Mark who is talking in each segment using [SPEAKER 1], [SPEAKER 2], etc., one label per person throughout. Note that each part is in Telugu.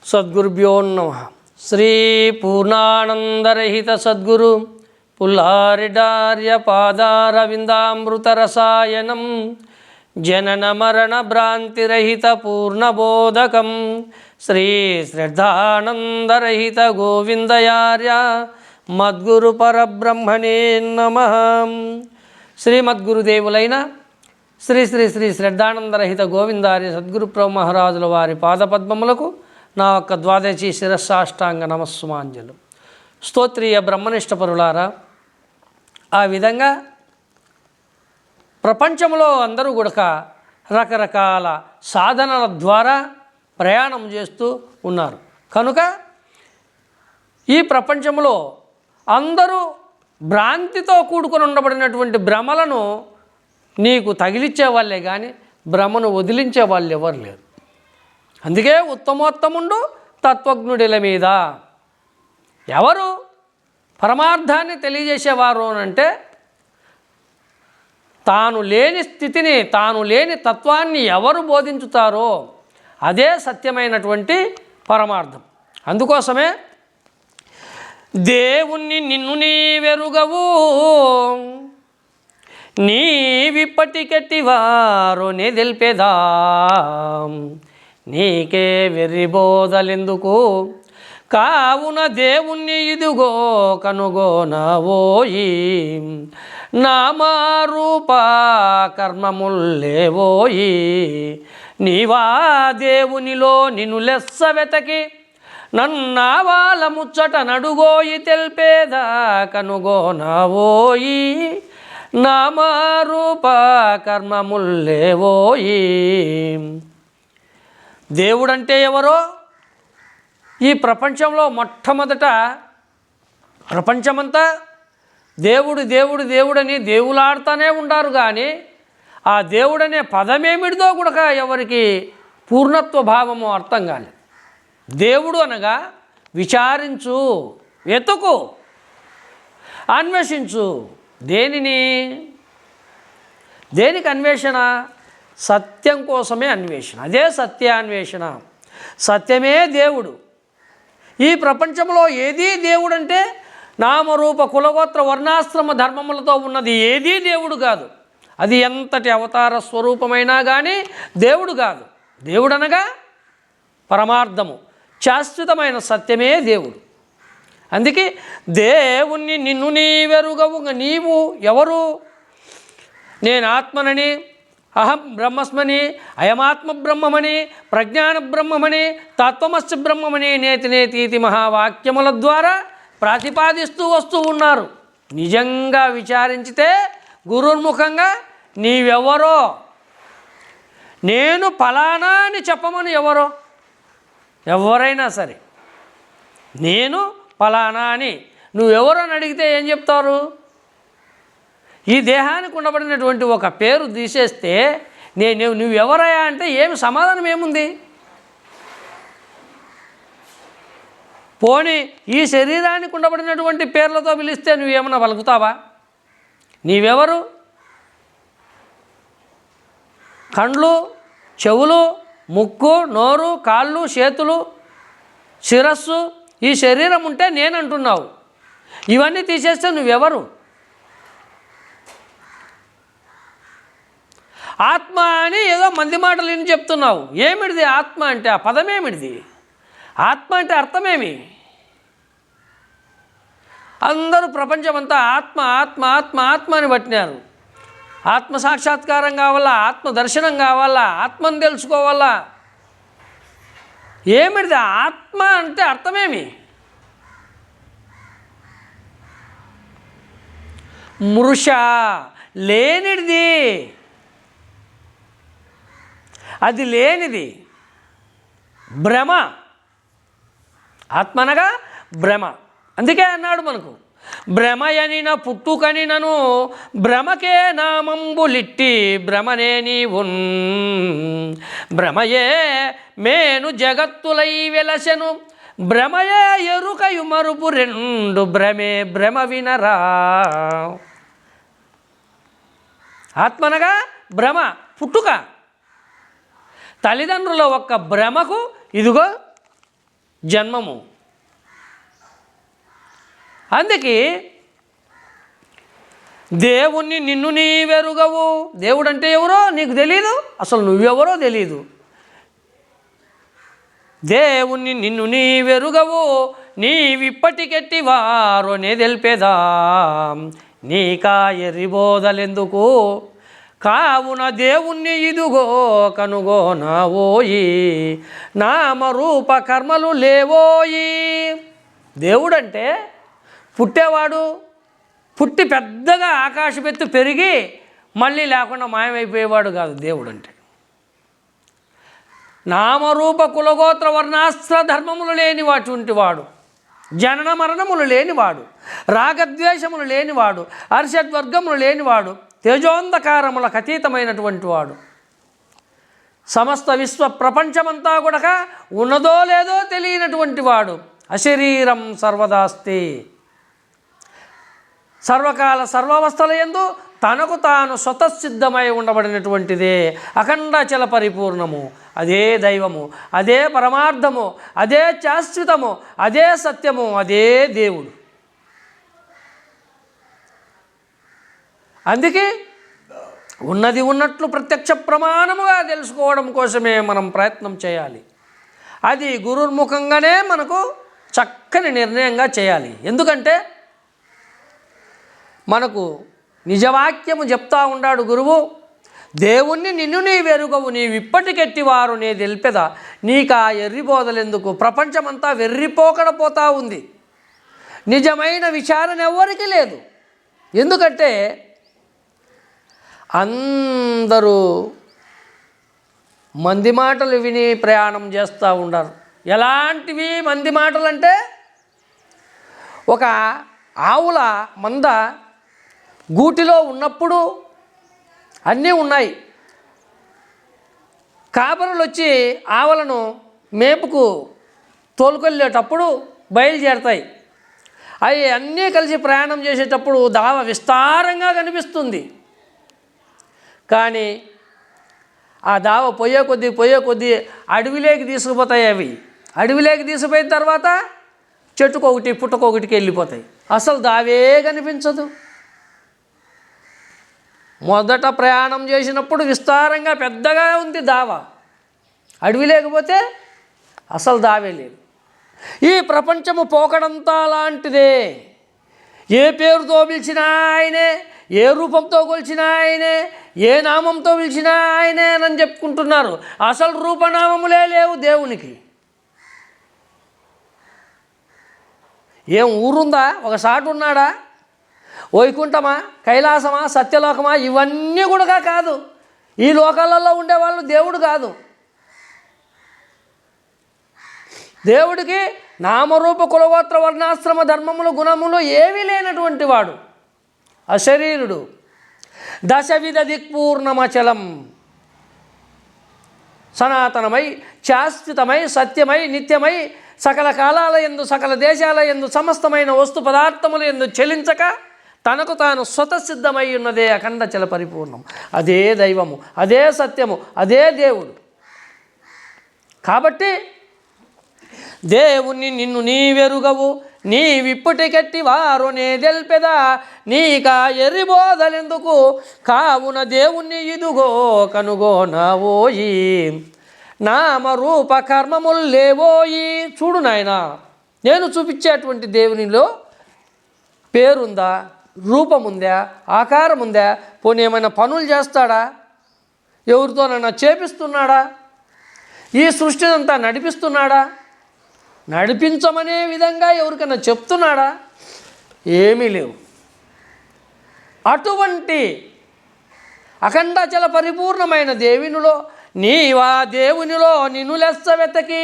[SPEAKER 1] సద్గురుభ్యో నమః. శ్రీ పూర్ణానందరహిత సద్గురు పుల్లారెడ్డార్య పాదారవిందామృతరసాయనం జనన మరణ భ్రాంతిరహిత పూర్ణబోధకం శ్రీ శ్రద్ధానందరహిత గోవిందయార్య మద్గురు పరబ్రహ్మణే నమః. శ్రీమద్గురుదేవులైన శ్రీ శ్రీ శ్రీ శ్రద్ధానందరహిత గోవిందార్య సద్గురు మహారాజుల వారి పాదపద్మములకు నా యొక్క ద్వాదశి శిరస్సాష్టాంగ నమస్సుమాంజలు. స్తోత్రీయ బ్రహ్మనిష్టపరులారా, ఆ విధంగా ప్రపంచంలో అందరూ కూడా రకరకాల సాధనల ద్వారా ప్రయాణం చేస్తూ ఉన్నారు. కనుక ఈ ప్రపంచంలో అందరూ భ్రాంతితో కూడుకొని ఉండబడినటువంటి భ్రమలను నీకు తగిలిచ్చే వాళ్ళే కానీ భ్రమను వదిలించే వాళ్ళు ఎవరు లేరు. అందుకే ఉత్తమోత్తముండు తత్వజ్ఞుడిల మీద. ఎవరు పరమార్థాన్ని తెలియజేసేవారు అంటే తాను లేని స్థితిని, తాను లేని తత్వాన్ని ఎవరు బోధించుతారో అదే సత్యమైనటువంటి పరమార్థం. అందుకోసమే దేవుణ్ణి నిన్ను నీవెరుగవు, నీవిప్పటికెట్టివారు నే తెలిపేదా, నీకే వెర్రిబోధలెందుకు, కావున దేవుణ్ణి ఇదిగో కనుగోనవోయి, నామారూప కర్మముల్లేవోయి, నీవా దేవునిలో నిన్ను లెస్స వెతకి నన్నావాల ముచ్చట నడుగోయి తెల్పేదా కనుగోనవోయి, నామారూప కర్మముల్లేవోయి. దేవుడంటే ఎవరో ఈ ప్రపంచంలో మొట్టమొదట ప్రపంచమంతా దేవుడు దేవుడు దేవుడని దేవులాడుతూనే ఉంటారు. కానీ ఆ దేవుడనే పదమేమిడిదో కూడా ఎవరికి పూర్ణత్వ భావము అర్థం కాలేదు. దేవుడు అనగా విచారించు, వెతుకు, అన్వేషించు. దేనికి అన్వేషణ? సత్యం కోసమే అన్వేషణ. అదే సత్యాన్వేషణ. సత్యమే దేవుడు. ఈ ప్రపంచంలో ఏదీ దేవుడు అంటే నామరూప కులగోత్ర వర్ణాశ్రమ ధర్మములతో ఉన్నది ఏదీ దేవుడు కాదు. అది ఎంతటి అవతార స్వరూపమైనా కానీ దేవుడు కాదు. దేవుడు అనగా పరమార్థము, శాశ్వతమైన సత్యమే దేవుడు. అందుకే దేవుణ్ణి నిన్ను నీవెరుగవు. నీవు ఎవరు? నేను ఆత్మనని, అహం బ్రహ్మస్మని, అయమాత్మ బ్రహ్మమని, ప్రజ్ఞాన బ్రహ్మమని, తత్వమస్య బ్రహ్మమని నేతి నేతీతి మహావాక్యముల ద్వారా ప్రతిపాదిస్తూ వస్తూ ఉన్నారు. నిజంగా విచారించితే గురుర్ముఖంగా నీవెవరో, నేను ఫలానా అని చెప్పమని ఎవరో, ఎవరైనా సరే నేను ఫలానా అని నువ్వెవరో అని అడిగితే ఏం చెప్తారు? ఈ దేహానికి ఉండబడినటువంటి ఒక పేరు తీసేస్తే నువ్వెవరయా అంటే ఏమి సమాధానం ఏముంది? పోనీ ఈ శరీరానికి ఉండబడినటువంటి పేర్లతో పిలిస్తే నువ్వేమన్నా పలుకుతావా? నీవెవరు? కండ్లు, చెవులు, ముక్కు, నోరు, కాళ్ళు, చేతులు, శిరస్సు, ఈ శరీరం ఉంటే నేనంటున్నావు. ఇవన్నీ తీసేస్తే నువ్వెవరు? ఆత్మ అని ఏదో మంది మాటలు విని చెప్తున్నావు. ఏమిటిది ఆత్మ అంటే? ఆ పదమేమిటిది? ఆత్మ అంటే అర్థమేమి? అందరూ ప్రపంచమంతా ఆత్మ ఆత్మ ఆత్మ ఆత్మ అని పట్టినారు. ఆత్మ సాక్షాత్కారం కావాలా, ఆత్మ దర్శనం కావాలా, ఆత్మను తెలుసుకోవాలా. ఏమిటిది ఆత్మ అంటే అర్థమేమి? మృష, లేనిది, అది లేనిది, భ్రమ. ఆత్మనగా భ్రమ. అందుకే అన్నాడు మనకు, భ్రమయనిన పుట్టుకనినను భ్రమకే నామంబులిట్టి భ్రమనే నీవున్, భ్రమయే మేను జగత్తులై వెలసెను, భ్రమయే ఎరుకయు మరుపు రెండు భ్రమే భ్రమ వినరా. ఆత్మనగా భ్రమ, పుట్టుక. తల్లిదండ్రుల ఒక్క భ్రమకు ఇదిగో జన్మము. అందుకే దేవుణ్ణి నిన్ను నీవెరుగవు. దేవుడు అంటే ఎవరో నీకు తెలీదు, అసలు నువ్వెవరో తెలీదు. దేవుణ్ణి నిన్ను నీవెరుగవు, నీవిప్పటికెట్టి వారో నే తెలిపేదా, నీకా ఎర్రిబోధలెందుకు, కావున దేవుణ్ణి ఇదుగో కనుగోనావోయి, నామరూప కర్మలు లేవోయి. దేవుడంటే పుట్టేవాడు, పుట్టి పెద్దగా ఆకాశమెత్తు పెరిగి మళ్ళీ లేకుండా మాయమైపోయేవాడు కాదు దేవుడు అంటే. నామరూప కులగోత్ర వర్ణాస్త్ర ధర్మములు లేనివాటువంటి వాడు, జనన మరణములు లేనివాడు, రాగద్వేషములు లేనివాడు, హర్షద్వర్గములు లేనివాడు, తేజోంధకారములకు అతీతమైనటువంటి వాడు. సమస్త విశ్వ ప్రపంచమంతా కూడా ఉన్నదో లేదో తెలియనటువంటి వాడు. అశరీరం సర్వదాస్తి, సర్వకాల సర్వావస్థల యందు తనకు తాను స్వతసిద్ధమై ఉండబడినటువంటిదే అఖండాచల పరిపూర్ణము. అదే దైవము, అదే పరమార్థము, అదే శాశ్వతము, అదే సత్యము, అదే దేవుడు. అందుకే ఉన్నది ఉన్నట్లు ప్రత్యక్ష ప్రమాణముగా తెలుసుకోవడం కోసమే మనం ప్రయత్నం చేయాలి. అది గురుర్ముఖంగానే మనకు చక్కని నిర్ణయంగా చేయాలి. ఎందుకంటే మనకు నిజవాక్యము చెప్తా ఉన్నాడు గురువు. దేవుణ్ణి నిన్ను నీవెరుగవు, నీవిప్పటికెట్టివారు నే తెలిపెదా, నీకా ఎర్రిబోధలెందుకు. ప్రపంచమంతా వెర్రిపోకడ పోతా ఉంది. నిజమైన విచారణ ఎవ్వరికీ లేదు. ఎందుకంటే అందరూ మంది మాటలు విని ప్రయాణం చేస్తూ ఉండరు. ఎలాంటివి మంది మాటలు అంటే, ఒక ఆవుల మంద గూటిలో ఉన్నప్పుడు అన్నీ ఉన్నాయి, కాపరులు వచ్చి ఆవులను మేపుకు తోలుకెళ్ళేటప్పుడు బయలుదేరుతాయి. అవి అన్నీ కలిసి ప్రయాణం చేసేటప్పుడు దావ విస్తారంగా కనిపిస్తుంది. కానీ ఆ దావ పోయే కొద్దీ అడవిలోకి తీసుకుపోతాయి. అవి అడవిలోకి తీసుకుపోయిన తర్వాత చెట్టుకొకటి పుట్టకొకటికి వెళ్ళిపోతాయి. అసలు దావే కనిపించదు. మొదట ప్రయాణం చేసినప్పుడు విస్తారంగా పెద్దగా ఉంది దావ, అడవి లేకపోతే అసలు దావే లేదు. ఈ ప్రపంచము పోకడంతా లాంటిదే. ఏ పేరుతో పిలిచినా ఆయనే, ఏ రూపంతో కొలిచినా ఆయనే, ఏ నామంతో పిలిచినా ఆయనే అని చెప్పుకుంటున్నారు. అసలు రూపనామములే లేవు దేవునికి. ఏం ఊరుందా? ఒక సాటు ఉన్నాడా? వైకుంఠమా, కైలాసమా, సత్యలోకమా, ఇవన్నీ కూడా కాదు. ఈ లోకాలలో ఉండేవాళ్ళు దేవుడు కాదు. దేవుడికి నామరూప కులగోత్ర వర్ణాశ్రమ ధర్మములు గుణములు ఏవీ లేనటువంటి వాడు, అశరీరుడు. దశవిధ దిక్పూర్ణమచలం, సనాతనమై శాశ్వతమై సత్యమై నిత్యమై సకల కాలాల యందు సకల దేశాల యందు సమస్తమైన వస్తు పదార్థముల యందు చెలించక తనకు తాను స్వతసిద్ధమై ఉన్నదే అఖండచల పరిపూర్ణం. అదే దైవము, అదే సత్యము, అదే దేవుడు. కాబట్టి దేవుణ్ణి నిన్ను నీవెరుగవు, నీవిప్పటికెట్టి వారు నే తెలిపెదా, నీకా ఎర్రిబోధలెందుకు, కావున దేవుణ్ణి ఇదుగో కనుగోనావోయి, నామరూప కర్మములు లేవోయి. చూడు నాయనా, నేను చూపించేటువంటి దేవునిలో పేరుందా, రూపముందా, ఆకారం ఉందా, పోనీ ఏమైనా పనులు చేస్తాడా, ఎవరితోనైనా చేపిస్తున్నాడా, ఈ సృష్టిని అంతా నడిపిస్తున్నాడా, నడిపించమనే విధంగా ఎవరికైనా చెప్తున్నాడా? ఏమీ లేవు. అటువంటి అఖండాచల పరిపూర్ణమైన దేవునిలో నీవా దేవునిలో నిన్ను లెస్స వెతకి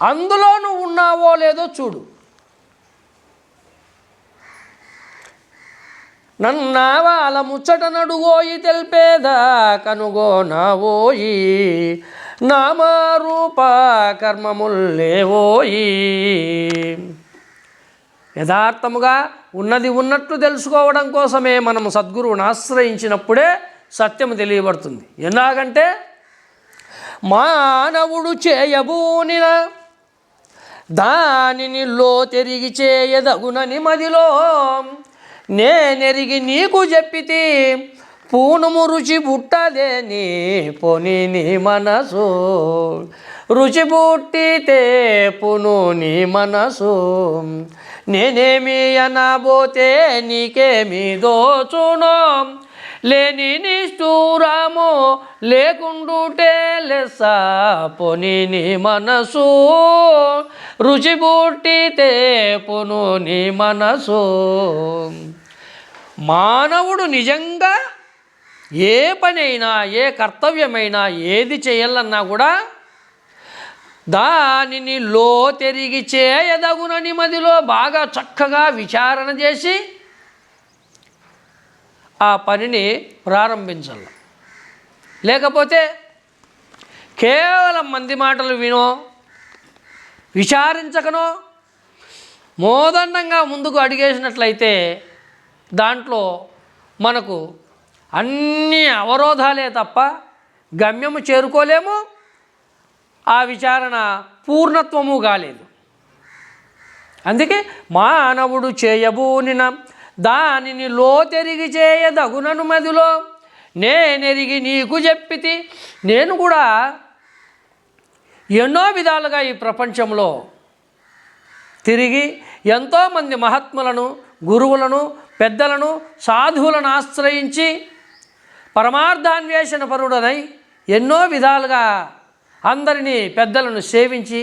[SPEAKER 1] అందులో నువ్వు ఉన్నావో లేదో చూడు. నన్నావాల ముచ్చట నడుగోయి తెలిపేదా కనుగోనావోయి, నామరూప కర్మముల్లేవోయి. యథార్థముగా ఉన్నది ఉన్నట్లు తెలుసుకోవడం కోసమే మనము సద్గురువుని ఆశ్రయించినప్పుడే సత్యము తెలియబడుతుంది. ఎలాగంటే మానవుడు చేయబూనిన దానిని లోతెరిగి చేయదగునని మదిలో నేనెరిగి నీకు చెప్పితి, పూనుము రుచి పుట్టదే నీ పొని నీ మనసు, రుచి పుట్టితే పును నీ మనసు, నేనేమి అనబోతే నీకేమి దోచునో, లేని నిష్ఠూరము లేకుండుటే లెస్స పొని నీ మనసు, రుచి పుట్టితే పును నీ మనసు. మానవుడు నిజంగా ఏ పనైనా ఏ కర్తవ్యమైనా ఏది చేయాలన్నా కూడా దానిని లోతెరిగి చేయదగునని మదిలో బాగా చక్కగా విచారణ చేసి ఆ పనిని ప్రారంభించాలి. లేకపోతే కేవలం మంది మాటలు వినో విచారించకనో మోదండంగా ముందుకు అడిగేసినట్లయితే దాంట్లో మనకు అన్ని అవరోధాలే తప్ప గమ్యము చేరుకోలేము, ఆ విచారణ పూర్ణత్వము కాలేదు. అందుకే మానవుడు చేయబూనిన దానిని లోతెరిగి చేయదగునను మదిలో నేనెరిగి నీకు చెప్పితి. నేను కూడా ఎన్నో విధాలుగా ఈ ప్రపంచంలో తిరిగి ఎంతోమంది మహాత్ములను, గురువులను, పెద్దలను, సాధువులను ఆశ్రయించి పరమార్థాన్వేషణ పరుడనై ఎన్నో విధాలుగా అందరినీ పెద్దలను సేవించి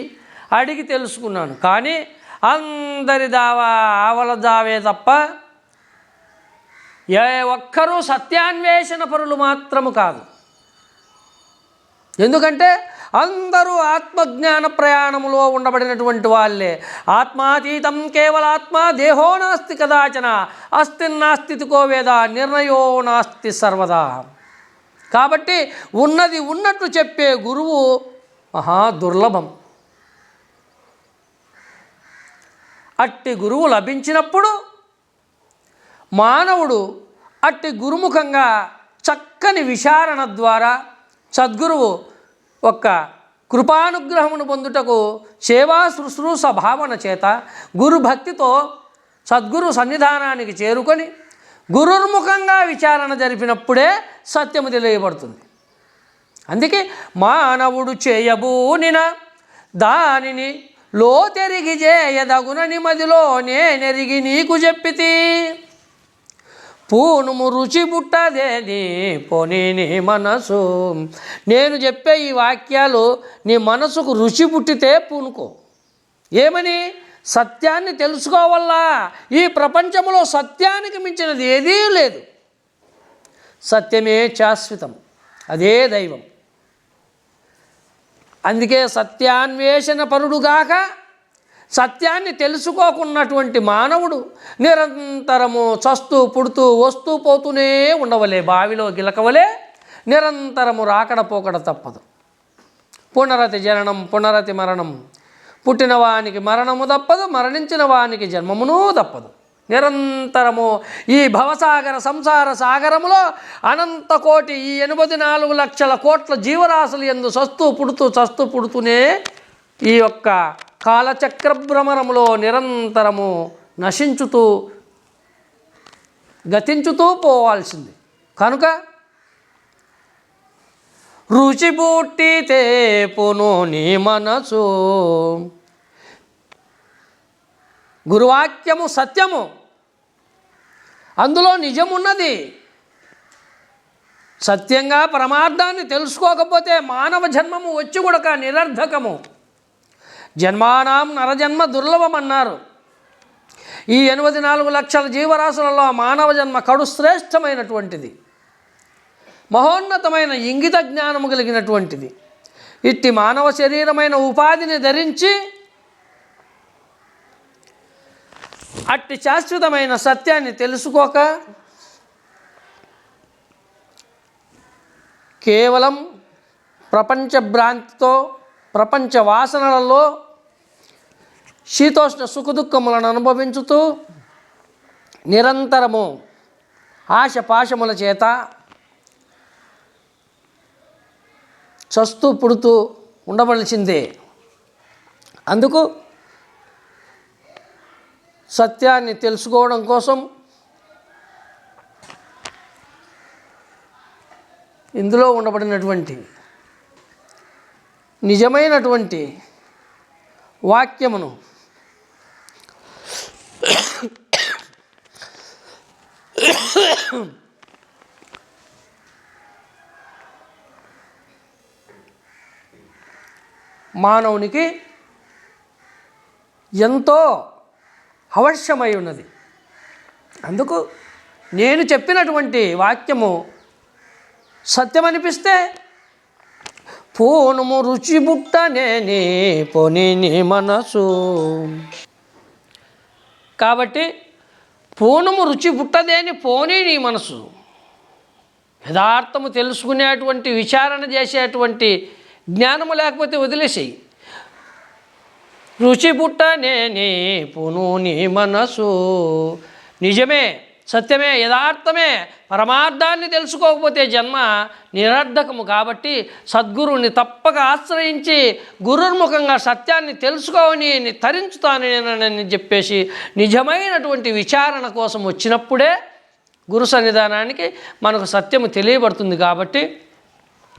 [SPEAKER 1] అడిగి తెలుసుకున్నాను. కానీ అందరి దావా ఆవల దావే తప్ప ఏ ఒక్కరూ సత్యాన్వేషణ పరులు మాత్రము కాదు. ఎందుకంటే అందరూ ఆత్మజ్ఞాన ప్రయాణములో ఉండబడినటువంటి వాళ్ళే. ఆత్మాతీతం కేవలాత్మ దేహో నాస్తి కదాచన, అస్తిన్నాస్తికో వేద నిర్ణయో నాస్తి సర్వదా. కాబట్టి ఉన్నది ఉన్నట్టు చెప్పే గురువు మహా దుర్లభం. అట్టి గురువు లభించినప్పుడు మానవుడు అట్టి గురుముఖంగా చక్కని విచారణ ద్వారా సద్గురువు ఒక్క కృపానుగ్రహమును పొందుటకు సేవా శుశ్రూష భావన చేత గురుభక్తితో సద్గురు సన్నిధానానికి చేరుకొని గురుర్ముఖంగా విచారణ జరిపినప్పుడే సత్యము తెలియబడుతుంది. అందుకే మానవుడు చేయబూనిన దానిని లోతెరిగి చేయదగునని మదిలో నేనెరిగి నీకు చెప్పితి, పూనుము రుచి పుట్టదేని పోనీ నీ మనసు. నేను చెప్పే ఈ వాక్యాలు నీ మనసుకు రుచి పుట్టితే పూనుకో. ఏమని? సత్యాన్ని తెలుసుకోవాలా. ఈ ప్రపంచంలో సత్యానికి మించినది ఏదీ లేదు. సత్యమే శాశ్వతం, అదే దైవం. అందుకే సత్యాన్వేషణ పరుడుగాక సత్యాన్ని తెలుసుకోకున్నటువంటి మానవుడు నిరంతరము చస్తూ పుడుతూ వస్తూ పోతూనే ఉండవలే. బావిలో గిలకవలే నిరంతరము రాకడ పోకడ తప్పదు. పునరతి జననం పునరతి మరణం. పుట్టిన వానికి మరణము తప్పదు, మరణించిన వానికి జన్మమును తప్పదు. నిరంతరము ఈ భవసాగర సంసార సాగరములో అనంత కోటి ఈ 84 లక్షల కోట్ల జీవరాశులు యందు చస్తూ పుడుతూనే ఈ యొక్క కాలచక్ర భ్రమణములో నిరంతరము నశించుతూ గతించుతూ పోవాల్సింది. కనుక రుచి పుట్టితే పును నీ మనసు. గురువాక్యము సత్యము, అందులో నిజమున్నది. సత్యంగా పరమార్థాన్ని తెలుసుకోకపోతే మానవ జన్మము వచ్చి కూడా నిరర్ధకము. జన్మానాం నరజన్మ దుర్లభమన్నారు. ఈ 84 లక్షల జీవరాశులలో మానవ జన్మ కడు శ్రేష్టమైనటువంటిది, మహోన్నతమైన ఇంగిత జ్ఞానము కలిగినటువంటిది. ఇట్టి మానవ శరీరమైన ఉపాధిని ధరించి అట్టి శాశ్వతమైన సత్యాన్ని తెలుసుకోక కేవలం ప్రపంచ భ్రాంతితో ప్రపంచ వాసనలలో శీతోష్ణ సుఖదుఖములను అనుభవించుతూ నిరంతరము ఆశపాశముల చేత చస్తూ పుడుతూ ఉండవలసిందే. అందుకు సత్యాన్ని తెలుసుకోవడం కోసం ఇందులో ఉండబడినటువంటి నిజమైనటువంటి వాక్యమును మానవునికి ఎంతో అవశ్యమై ఉన్నది. అందుకు నేను చెప్పినటువంటి వాక్యము సత్యమనిపిస్తే పూనుము రుచి బుట్టనేని పోనీ నీ మనసు. కాబట్టి పూనుము రుచి బుట్టదేని పోనీ నీ మనసు. యథార్థము తెలుసుకునేటువంటి విచారణ చేసేటువంటి జ్ఞానము లేకపోతే వదిలేసేయి. రుచి పుట్టనేని పును నీ మనసు. నిజమే, సత్యమే, యథార్థమే, పరమార్థాన్ని తెలుసుకోకపోతే జన్మ నిరర్ధకము. కాబట్టి సద్గురువుని తప్పక ఆశ్రయించి గురుర్ముఖంగా సత్యాన్ని తెలుసుకోని తరించుతాను నేనని చెప్పేసి నిజమైనటువంటి విచారణ కోసం వచ్చినప్పుడే గురు సన్నిధానానికి మనకు సత్యము తెలియబడుతుంది. కాబట్టి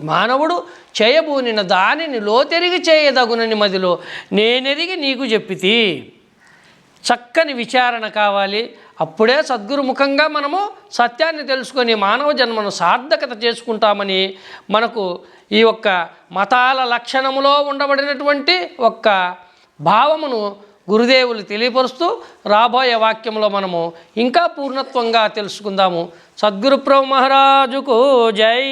[SPEAKER 1] మానవుడు చేయబూనిన దానిని లోతెరిగి చేయదగునని మదిలో నేనెరిగి నీకు చెప్పితి. చక్కని విచారణ కావాలి. అప్పుడే సద్గురుముఖంగా మనము సత్యాన్ని తెలుసుకొని మానవ జన్మను సార్థకత చేసుకుంటామని మనకు ఈ యొక్క మతాల లక్షణములో ఉండబడినటువంటి ఒక్క భావమును గురుదేవులు తెలియపరుస్తూ రాబోయే వాక్యంలో మనము ఇంకా పూర్ణత్వంగా తెలుసుకుందాము. సద్గురు ప్రభు మహారాజుకు జై.